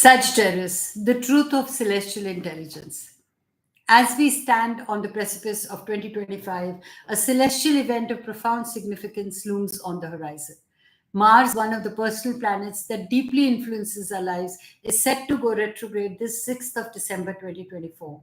Sagittarius, the truth of celestial intelligence. As we stand on the precipice of 2025, a celestial event of profound significance looms on the horizon. Mars, one of the personal planets that deeply influences our lives, is set to go retrograde this 6th of December 2024.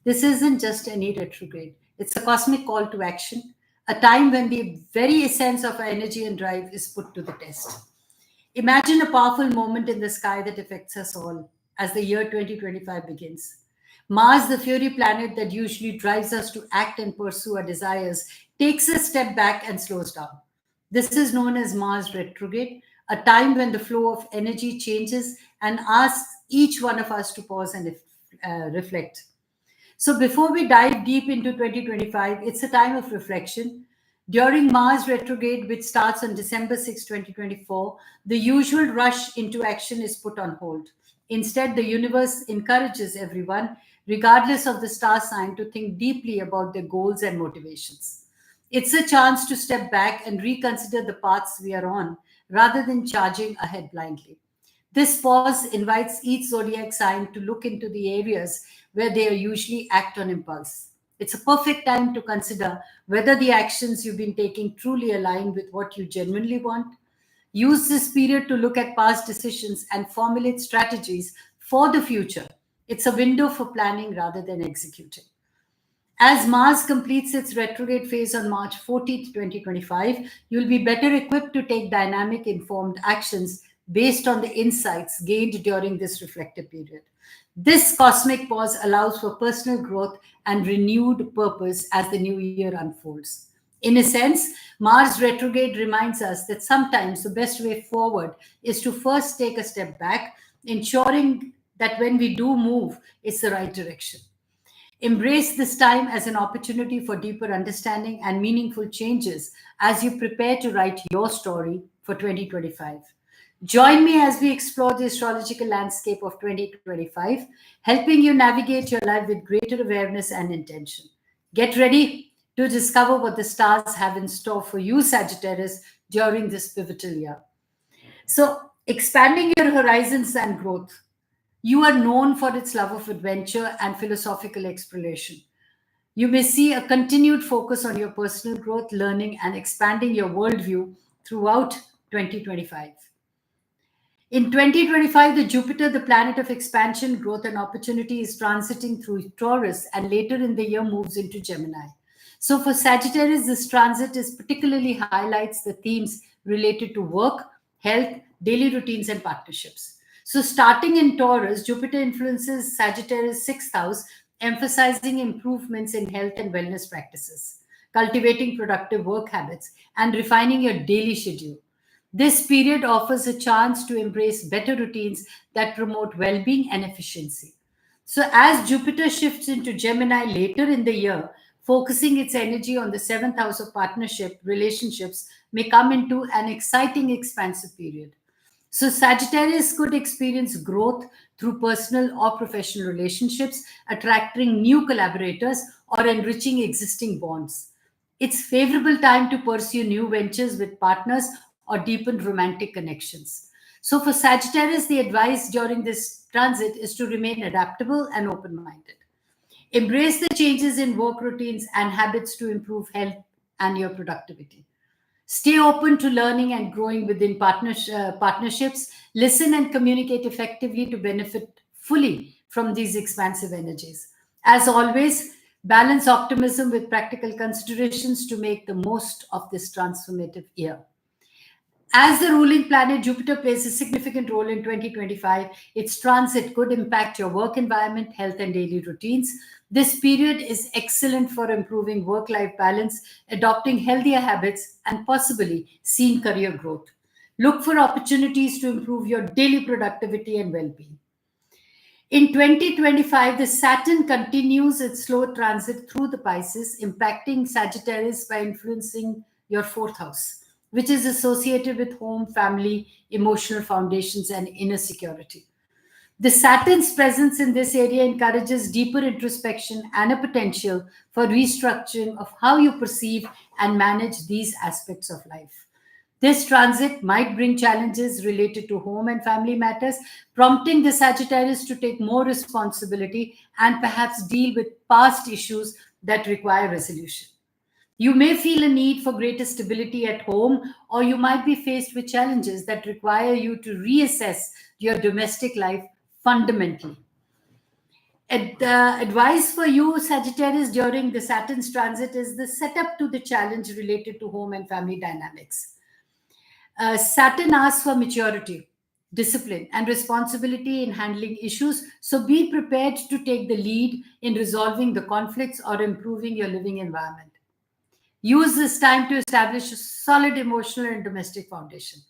This isn't just any retrograde, it's a cosmic call to action, a time when the very essence of our energy and drive is put to the test. Imagine a powerful moment in the sky that affects us all as the year 2025 begins. Mars, the fury planet that usually drives us to act and pursue our desires, takes a step back and slows down. This is known as Mars retrograde, a time when the flow of energy changes and asks each one of us to pause and reflect. So, before we dive deep into 2025, it's a time of reflection. During Mars retrograde, which starts on December 6, 2024, the usual rush into action is put on hold. Instead, the universe encourages everyone, regardless of the star sign, to think deeply about their goals and motivations. It's a chance to step back and reconsider the paths we are on rather than charging ahead blindly. This pause invites each zodiac sign to look into the areas where they usually act on impulse. It's a perfect time to consider whether the actions you've been taking truly align with what you genuinely want. Use this period to look at past decisions and formulate strategies for the future. It's a window for planning rather than executing. As Mars completes its retrograde phase on March 14th, 2025, you'll be better equipped to take dynamic, informed actions based on the insights gained during this reflective period. This cosmic pause allows for personal growth and renewed purpose as the new year unfolds. In a sense, Mars retrograde reminds us that sometimes the best way forward is to first take a step back, ensuring that when we do move, it's the right direction. Embrace this time as an opportunity for deeper understanding and meaningful changes as you prepare to write your story for 2025. Join me as we explore the astrological landscape of 2025, helping you navigate your life with greater awareness and intention. Get ready to discover what the stars have in store for you, Sagittarius, during this pivotal year. So, expanding your horizons and growth. You are known for its love of adventure and philosophical exploration. You may see a continued focus on your personal growth, learning, and expanding your worldview throughout 2025. In 2025, the Jupiter, the planet of expansion, growth, and opportunity, is transiting through Taurus and later in the year moves into Gemini. So for Sagittarius, this transit is particularly highlights the themes related to work, health, daily routines, and partnerships. So starting in Taurus, Jupiter influences Sagittarius' sixth house, emphasizing improvements in health and wellness practices, cultivating productive work habits, and refining your daily schedule. This period offers a chance to embrace better routines that promote well being and efficiency. So, as Jupiter shifts into Gemini later in the year, focusing its energy on the seventh house of partnership, relationships may come into an exciting, expansive period. So, Sagittarius could experience growth through personal or professional relationships, attracting new collaborators or enriching existing bonds. It's favorable time to pursue new ventures with partners or deepen romantic connections. So, for Sagittarius, the advice during this transit is to remain adaptable and open minded. Embrace the changes in work routines and habits to improve health and your productivity. Stay open to learning and growing within partnerships. Listen and communicate effectively to benefit fully from these expansive energies. As always, balance optimism with practical considerations to make the most of this transformative year. As the ruling planet, Jupiter plays a significant role in 2025. Its transit could impact your work environment, health, and daily routines. This period is excellent for improving work life balance, adopting healthier habits, and possibly seeing career growth. Look for opportunities to improve your daily productivity and well being. In 2025, the Saturn continues its slow transit through the Pisces, impacting Sagittarius by influencing your fourth house, which is associated with home, family, emotional foundations, and inner security. The Saturn's presence in this area encourages deeper introspection and a potential for restructuring of how you perceive and manage these aspects of life. This transit might bring challenges related to home and family matters, prompting the Sagittarius to take more responsibility and perhaps deal with past issues that require resolution. You may feel a need for greater stability at home, or you might be faced with challenges that require you to reassess your domestic life fundamentally. Advice for you, Sagittarius, during the Saturn's transit is the setup to the challenge related to home and family dynamics. Saturn asks for maturity, discipline, and responsibility in handling issues. So be prepared to take the lead in resolving the conflicts or improving your living environment. Use this time to establish a solid emotional and domestic foundation.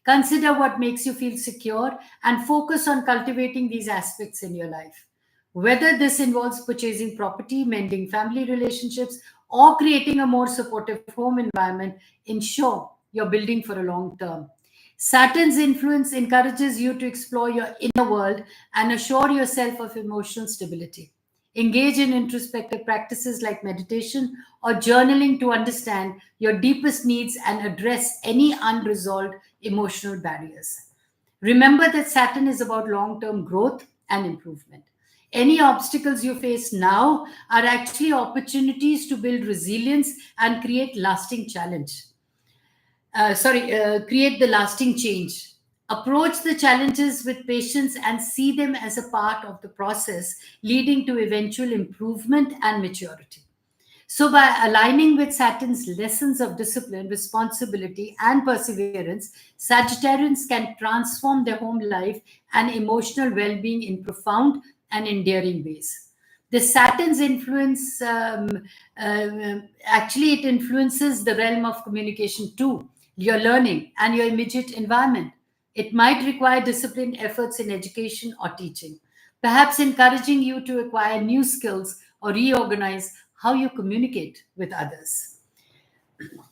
Consider what makes you feel secure and focus on cultivating these aspects in your life. Whether this involves purchasing property, mending family relationships, or creating a more supportive home environment, ensure you're building for a long term. Saturn's influence encourages you to explore your inner world and assure yourself of emotional stability. Engage in introspective practices like meditation or journaling to understand your deepest needs and address any unresolved emotional barriers. Remember that Saturn is about long term growth and improvement. Any obstacles you face now are actually opportunities to build resilience and create create the lasting change. Approach the challenges with patience and see them as a part of the process, leading to eventual improvement and maturity. So, by aligning with Saturn's lessons of discipline, responsibility, and perseverance, Sagittarians can transform their home life and emotional well being in profound and endearing ways. The Saturn's influence actually it influences the realm of communication too, your learning and your immediate environment. It might require disciplined efforts in education or teaching, perhaps encouraging you to acquire new skills or reorganize how you communicate with others.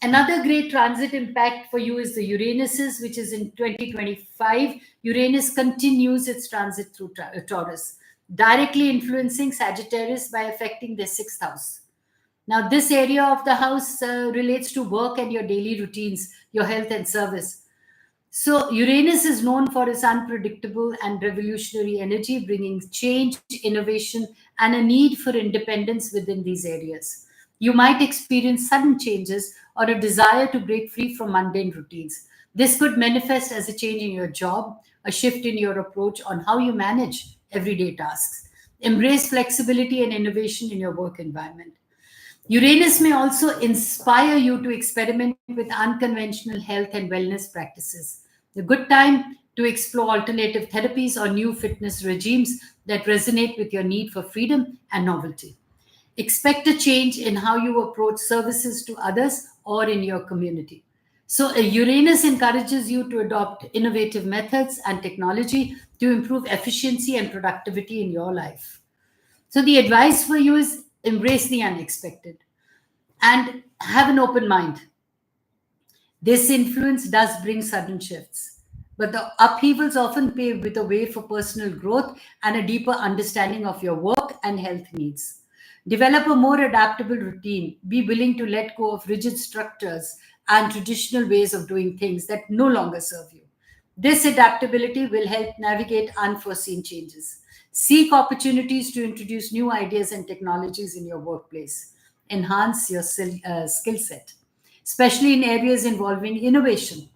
Another great transit impact for you is the Uranuses, which is in 2025. Uranus continues its transit through Taurus, directly influencing Sagittarius by affecting their sixth house. Now, this area of the house relates to work and your daily routines, your health and service. So, Uranus is known for its unpredictable and revolutionary energy, bringing change, innovation, and a need for independence within these areas. You might experience sudden changes or a desire to break free from mundane routines. This could manifest as a change in your job, a shift in your approach on how you manage everyday tasks. Embrace flexibility and innovation in your work environment. Uranus may also inspire you to experiment with unconventional health and wellness practices. A good time to explore alternative therapies or new fitness regimes that resonate with your need for freedom and novelty. Expect a change in how you approach services to others or in your community. So, Uranus encourages you to adopt innovative methods and technology to improve efficiency and productivity in your life. So, the advice for you is embrace the unexpected and have an open mind. This influence does bring sudden shifts, but the upheavals often pave with a way for personal growth and a deeper understanding of your work and health needs. Develop a more adaptable routine. Be willing to let go of rigid structures and traditional ways of doing things that no longer serve you. This adaptability will help navigate unforeseen changes. Seek opportunities to introduce new ideas and technologies in your workplace. Enhance your skill set, especially in areas involving innovation,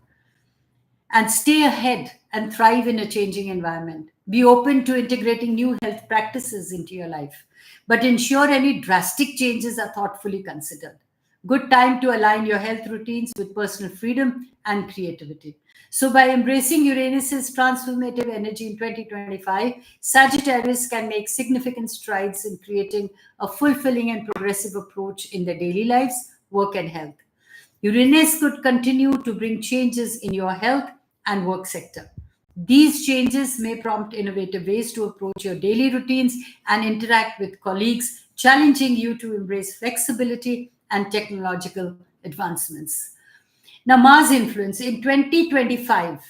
and stay ahead and thrive in a changing environment. Be open to integrating new health practices into your life, but ensure any drastic changes are thoughtfully considered. Good time to align your health routines with personal freedom and creativity. So, by embracing Uranus's transformative energy in 2025, Sagittarius can make significant strides in creating a fulfilling and progressive approach in their daily lives, work, and health. Uranus could continue to bring changes in your health and work sector. These changes may prompt innovative ways to approach your daily routines and interact with colleagues, challenging you to embrace flexibility and technological advancements. Now, Mars influence in 2025.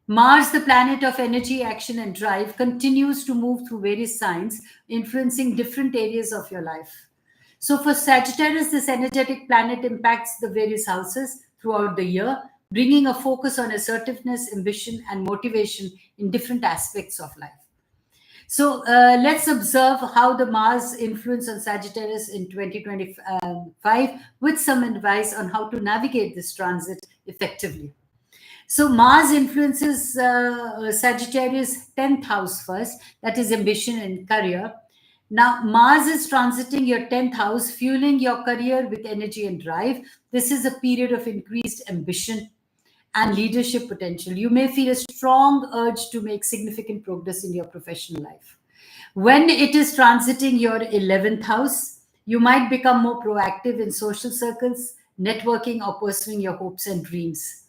Mars, the planet of energy, action, and drive, continues to move through various signs, influencing different areas of your life. So, for Sagittarius, this energetic planet impacts the various houses throughout the year, bringing a focus on assertiveness, ambition, and motivation in different aspects of life. So let's observe how the Mars influence on Sagittarius in 2025 with some advice on how to navigate this transit effectively. So Mars influences Sagittarius 10th house first, that is ambition and career. Now, Mars is transiting your 10th house, fueling your career with energy and drive. This is a period of increased ambition and leadership potential. You may feel a strong urge to make significant progress in your professional life. When it is transiting your 11th house, you might become more proactive in social circles, networking, or pursuing your hopes and dreams.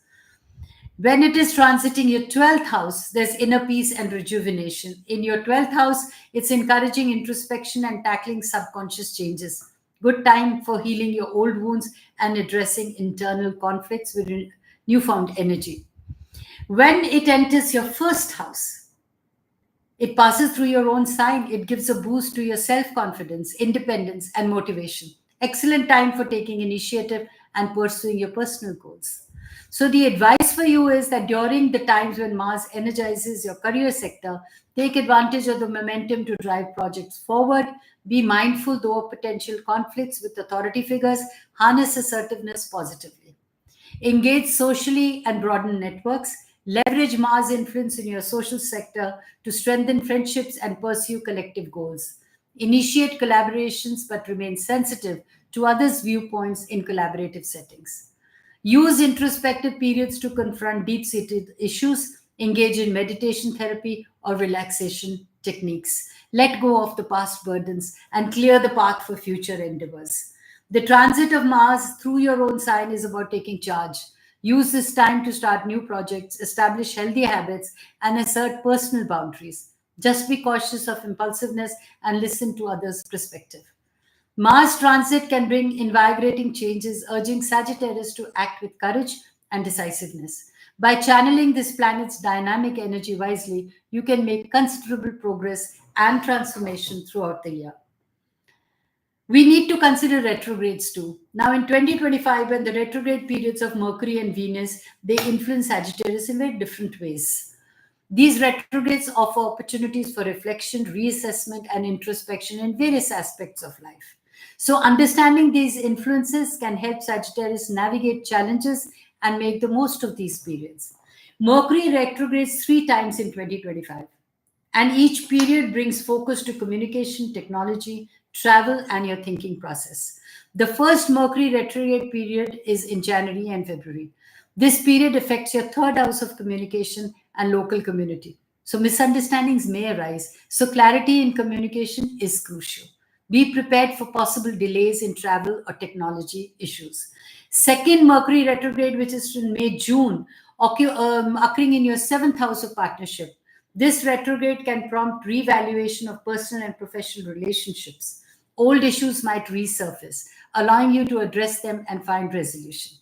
When it is transiting your 12th house, there's inner peace and rejuvenation. In your 12th house, it's encouraging introspection and tackling subconscious changes. Good time for healing your old wounds and addressing internal conflicts with newfound energy. When it enters your first house, it passes through your own sign. It gives a boost to your self-confidence, independence, and motivation. Excellent time for taking initiative and pursuing your personal goals. So the advice for you is that during the times when Mars energizes your career sector, take advantage of the momentum to drive projects forward. Be mindful, though, of potential conflicts with authority figures. Harness assertiveness positively. Engage socially and broaden networks. Leverage Mars influence in your social sector to strengthen friendships and pursue collective goals. Initiate collaborations but remain sensitive to others' viewpoints in collaborative settings. Use introspective periods to confront deep-seated issues. Engage in meditation therapy or relaxation techniques. Let go of the past burdens and clear the path for future endeavors. The transit of Mars through your own sign is about taking charge. Use this time to start new projects, establish healthy habits, and assert personal boundaries. Just be cautious of impulsiveness and listen to others' perspective. Mars transit can bring invigorating changes, urging Sagittarius to act with courage and decisiveness. By channeling this planet's dynamic energy wisely, you can make considerable progress and transformation throughout the year. We need to consider retrogrades too. Now, in 2025, when the retrograde periods of Mercury and Venus, they influence Sagittarius in very different ways. These retrogrades offer opportunities for reflection, reassessment, and introspection in various aspects of life. So, understanding these influences can help Sagittarius navigate challenges and make the most of these periods. Mercury retrogrades 3 times in 2025, and each period brings focus to communication, technology, travel, and your thinking process. The first Mercury retrograde period is in January and February. This period affects your third house of communication and local community. So misunderstandings may arise. So clarity in communication is crucial. Be prepared for possible delays in travel or technology issues. Second Mercury retrograde, which is in May, June, occurring in your seventh house of partnership. This retrograde can prompt reevaluation of personal and professional relationships. Old issues might resurface, allowing you to address them and find resolution.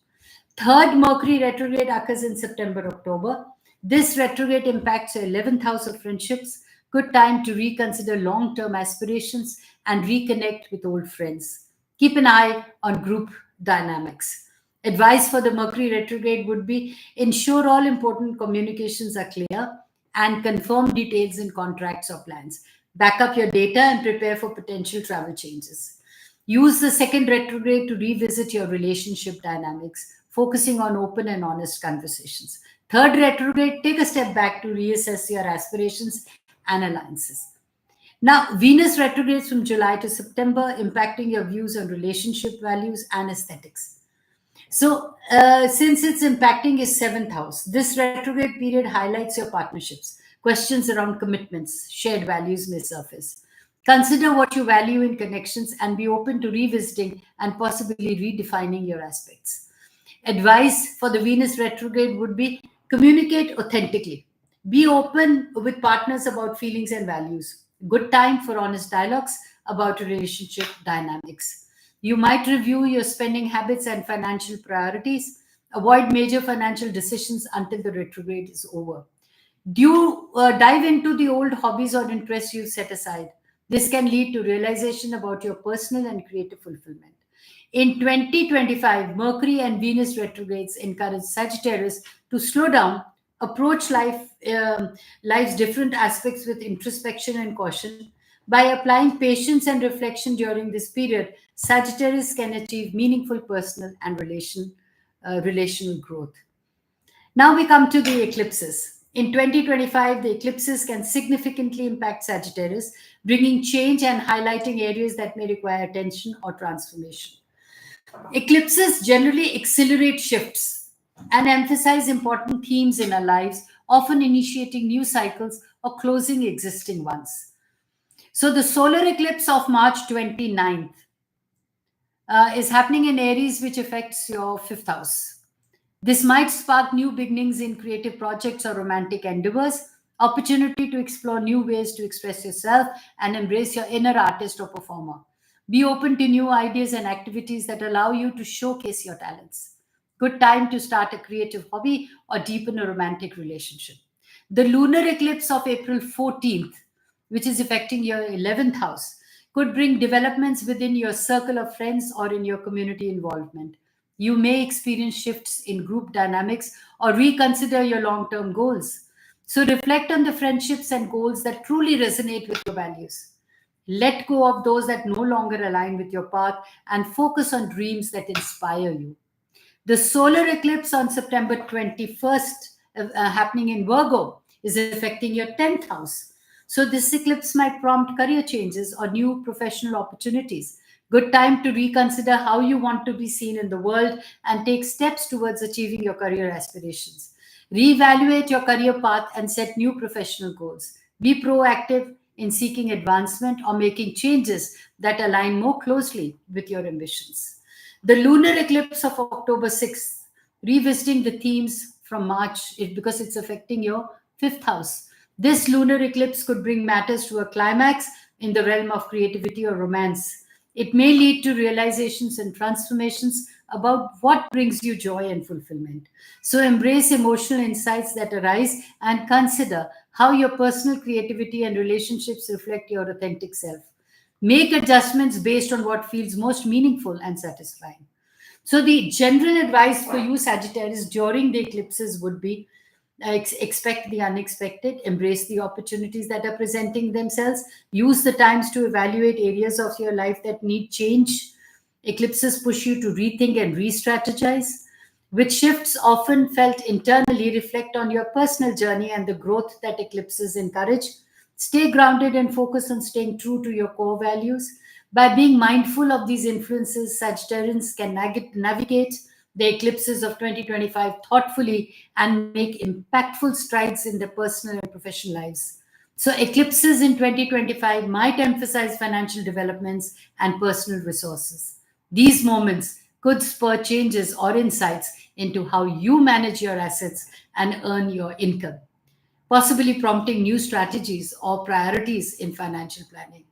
Third Mercury retrograde occurs in September, October. This retrograde impacts your 11th house of friendships. Good time to reconsider long-term aspirations and reconnect with old friends. Keep an eye on group dynamics. Advice for the Mercury retrograde would be ensure all important communications are clear and confirm details in contracts or plans. Back up your data and prepare for potential travel changes. Use the second retrograde to revisit your relationship dynamics, focusing on open and honest conversations. Third retrograde, take a step back to reassess your aspirations and alliances. Now, Venus retrogrades from July to September, impacting your views on relationship values and aesthetics. So, since it's impacting your seventh house, this retrograde period highlights your partnerships. Questions around commitments, shared values may surface. Consider what you value in connections and be open to revisiting and possibly redefining your aspects. Advice for the Venus retrograde would be communicate authentically. Be open with partners about feelings and values. Good time for honest dialogues about relationship dynamics. You might review your spending habits and financial priorities. Avoid major financial decisions until the retrograde is over. Dive into the old hobbies or interests you set aside. This can lead to realization about your personal and creative fulfillment. In 2025, Mercury and Venus retrogrades encourage Sagittarius to slow down, approach life's different aspects with introspection and caution. By applying patience and reflection during this period, Sagittarius can achieve meaningful personal and relational growth. Now we come to the eclipses. In 2025, the eclipses can significantly impact Sagittarius, bringing change and highlighting areas that may require attention or transformation. Eclipses generally accelerate shifts and emphasize important themes in our lives, often initiating new cycles or closing existing ones. So, the solar eclipse of March 29th is happening in Aries, which affects your fifth house. This might spark new beginnings in creative projects or romantic endeavors, opportunity to explore new ways to express yourself and embrace your inner artist or performer. Be open to new ideas and activities that allow you to showcase your talents. Good time to start a creative hobby or deepen a romantic relationship. The lunar eclipse of April 14th, which is affecting your 11th house, could bring developments within your circle of friends or in your community involvement. You may experience shifts in group dynamics or reconsider your long term goals. So, reflect on the friendships and goals that truly resonate with your values. Let go of those that no longer align with your path and focus on dreams that inspire you. The solar eclipse on September 21st, happening in Virgo, is affecting your 10th house. So, this eclipse might prompt career changes or new professional opportunities. Good time to reconsider how you want to be seen in the world and take steps towards achieving your career aspirations. Reevaluate your career path and set new professional goals. Be proactive in seeking advancement or making changes that align more closely with your ambitions. The lunar eclipse of October 6th, revisiting the themes from March because it's affecting your fifth house. This lunar eclipse could bring matters to a climax in the realm of creativity or romance. It may lead to realizations and transformations about what brings you joy and fulfillment. So embrace emotional insights that arise and consider how your personal creativity and relationships reflect your authentic self. Make adjustments based on what feels most meaningful and satisfying. So, the general advice for you, Sagittarius, during the eclipses would be expect the unexpected, embrace the opportunities that are presenting themselves, use the times to evaluate areas of your life that need change. Eclipses push you to rethink and re strategize. With shifts often felt internally, reflect on your personal journey and the growth that eclipses encourage. Stay grounded and focus on staying true to your core values. By being mindful of these influences, Sagittarians can navigate the eclipses of 2025 thoughtfully and make impactful strides in their personal and professional lives. So, eclipses in 2025 might emphasize financial developments and personal resources. These moments could spur changes or insights into how you manage your assets and earn your income, possibly prompting new strategies or priorities in financial planning.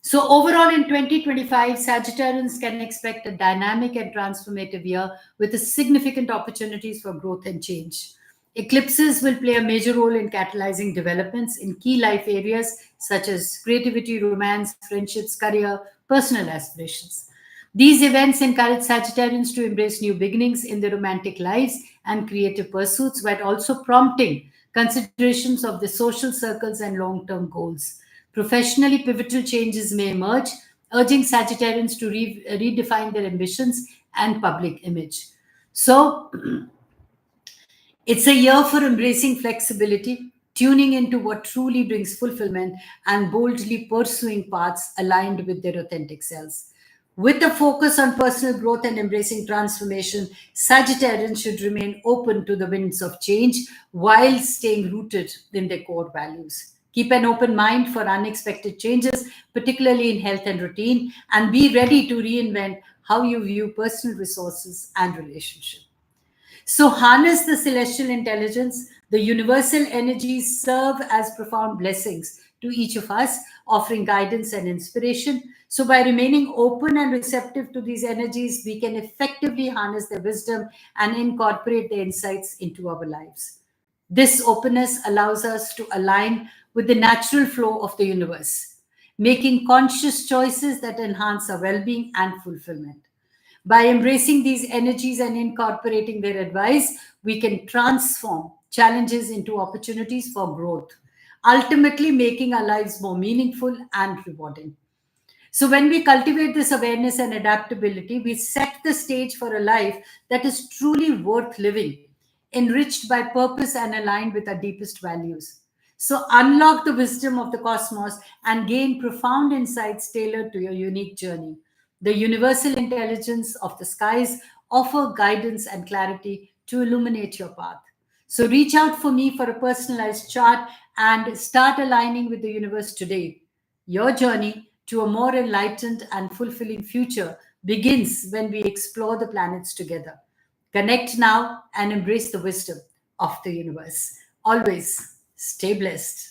So, overall, in 2025, Sagittarians can expect a dynamic and transformative year with significant opportunities for growth and change. Eclipses will play a major role in catalyzing developments in key life areas such as creativity, romance, friendships, career, personal aspirations. These events encourage Sagittarians to embrace new beginnings in their romantic lives and creative pursuits, while also prompting considerations of the social circles and long term goals. Professionally, pivotal changes may emerge, urging Sagittarians to redefine their ambitions and public image. So, it's a year for embracing flexibility, tuning into what truly brings fulfillment, and boldly pursuing paths aligned with their authentic selves. With a focus on personal growth and embracing transformation, Sagittarians should remain open to the winds of change while staying rooted in their core values. Keep an open mind for unexpected changes, particularly in health and routine, and be ready to reinvent how you view personal resources and relationships. So, harness the celestial intelligence. The universal energies serve as profound blessings to each of us, offering guidance and inspiration. So, by remaining open and receptive to these energies, we can effectively harness their wisdom and incorporate their insights into our lives. This openness allows us to align with the natural flow of the universe, making conscious choices that enhance our well being and fulfillment. By embracing these energies and incorporating their advice, we can transform challenges into opportunities for growth, ultimately making our lives more meaningful and rewarding. So, when we cultivate this awareness and adaptability, we set the stage for a life that is truly worth living, enriched by purpose and aligned with our deepest values. So, unlock the wisdom of the cosmos and gain profound insights tailored to your unique journey. The universal intelligence of the skies offer guidance and clarity to illuminate your path. So, reach out for me for a personalized chart and start aligning with the universe today. Your journey to a more enlightened and fulfilling future begins when we explore the planets together. Connect now and embrace the wisdom of the universe. Always stay blessed.